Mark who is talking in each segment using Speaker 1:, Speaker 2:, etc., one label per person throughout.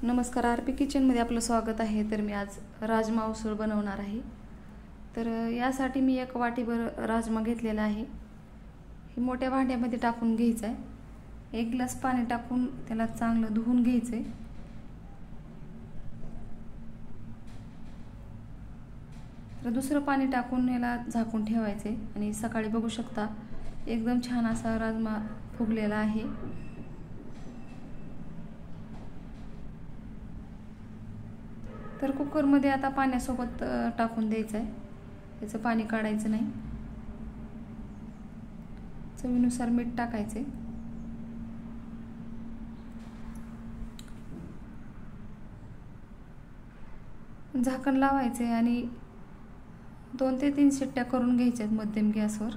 Speaker 1: नमस्कार, आरपी किचनमध्ये आपलं स्वागत आहे। तर मी आज राजमा उसळ बनवणार आहे। तर यासाठी मी एक वाटीभर राजमा घेतलेला आहे। हे मोठ्या भांड्यामध्ये टाकून घ्यायचं आहे। 1 ग्लास पाणी टाकून त्याला चांगलं धुवून घ्यायचं आहे। तर दुसरं पाणी टाकून याला झाकून ठेवायचे आणि सकाळी बघू शकता एकदम छान असा राजमा फुगलेला आहे। तर कुकरमध्ये आता पाण्यासोबत टाकून द्यायचं आहे। याचं पाणी काढायचं नाही। चवीनुसार मीठ टाकायचे। झाकण लावायचे आणि 2 ते 3 शिट्ट्या करून घ्यायच्यात मध्यम गॅसवर।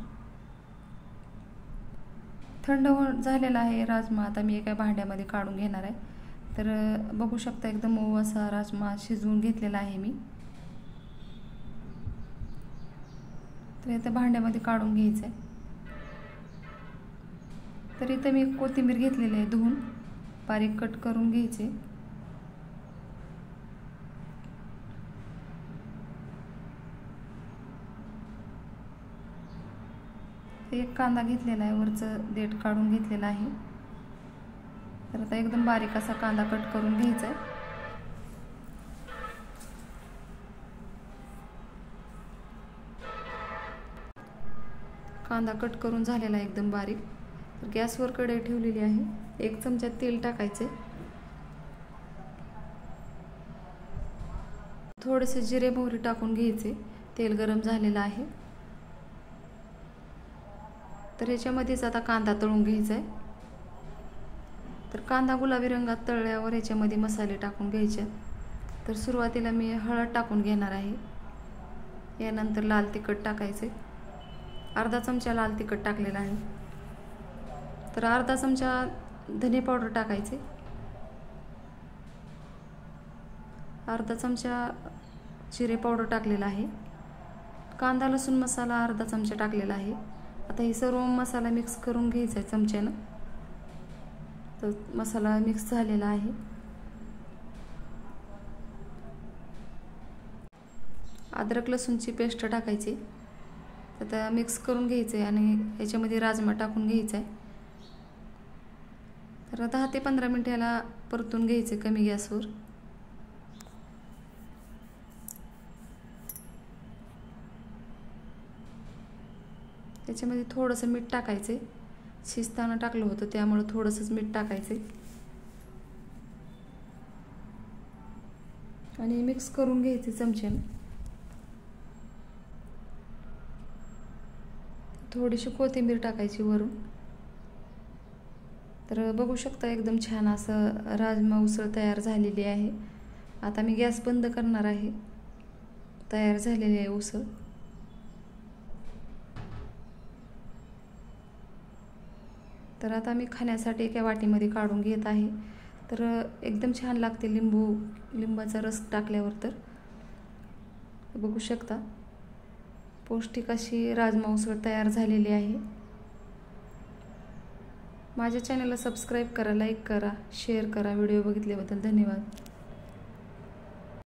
Speaker 1: थंड झालेला आहे राजमा। आता मी एका भांड्यामध्ये काढून घेणार आहे। तर बघू शकता एकदम मऊ असा राजमा शिजवून घेतलेला आहे मी। तर आता भांड्यामध्ये काढून घ्यायचं आहे। तर इथे मी कोथिंबीर घेतलेली आहे, धुवून बारीक कट करून घ्यायचे। एक कांदा घेतलेला आहे, वरचं देठ काढून घेतलेला आहे। तर आता एकदम बारीक असा कांदा कट करून घ्यायचा आहे। कांदा कट करून झालेला आहे एकदम बारीक। तर गॅसवर कढई ठेवलेली आहे। 1 चमचा तेल टाकायचे। थोडेसे जिरे मोहरी टाकून घ्यायचे। तेल गरम झालेलं आहे। तर याच्यामध्येच आता कांदा तळून घ्यायचा आहे। तर कांदा गुलाबी रंगात तळल्यावर याच्यामध्ये मसाले टाकून घ्यायचे। तर सुरुवातीला मी हळद टाकून घेणार आहे। यानंतर लाल तिखट टाकायचे। अर्धा चमचा लाल तिखट टाकलेला आहे। तर अर्धा चमचा धने पावडर टाकायचे। अर्धा चमचा जिरे पावडर टाकलेला आहे। कांदा लसूण मसाला अर्धा चमचा टाकलेला आहे। आता हे सर्व मसाला मिक्स करून घ्यायचा आहे चमच्यानं। तर मसाला मिक्स झालेला आहे। अद्रक लसूणची पेस्ट टाकायची। आता मिक्स करून घ्यायचे आणि याच्यामध्ये राजमा टाकून घ्यायचा आहे। तर 10 ते 15 मिनिटे याला परतून घ्यायचे कमी गॅसवर। त्याच्यामध्ये थोडंसं मीठ टाकायचे। शिजताना टाकलं होतं त्यामुळे थोडंसंच मीठ टाकायचे आणि मिक्स करून घ्यायचे चमच्याने। थोडीशी कोथिंबीर टाकायची वरून। तर बघू शकता एकदम छान असं राजमा उसळ तयार झालेली आहे। आता मी गॅस बंद करणार आहे। तयार झालेली आहे उसळ। तर आता मी खाण्यासाठी एका वाटीमध्ये काढून घेत आहे। तर एकदम छान लागते लिंबाचा रस टाकल्यावर। तर बघू शकता पौष्टिक अशी राजमा उसळ तयार झालेली आहे। माझ्या चॅनलला सबस्क्राईब करा, लाईक करा, शेअर करा। व्हिडिओ बघितल्याबद्दल धन्यवाद।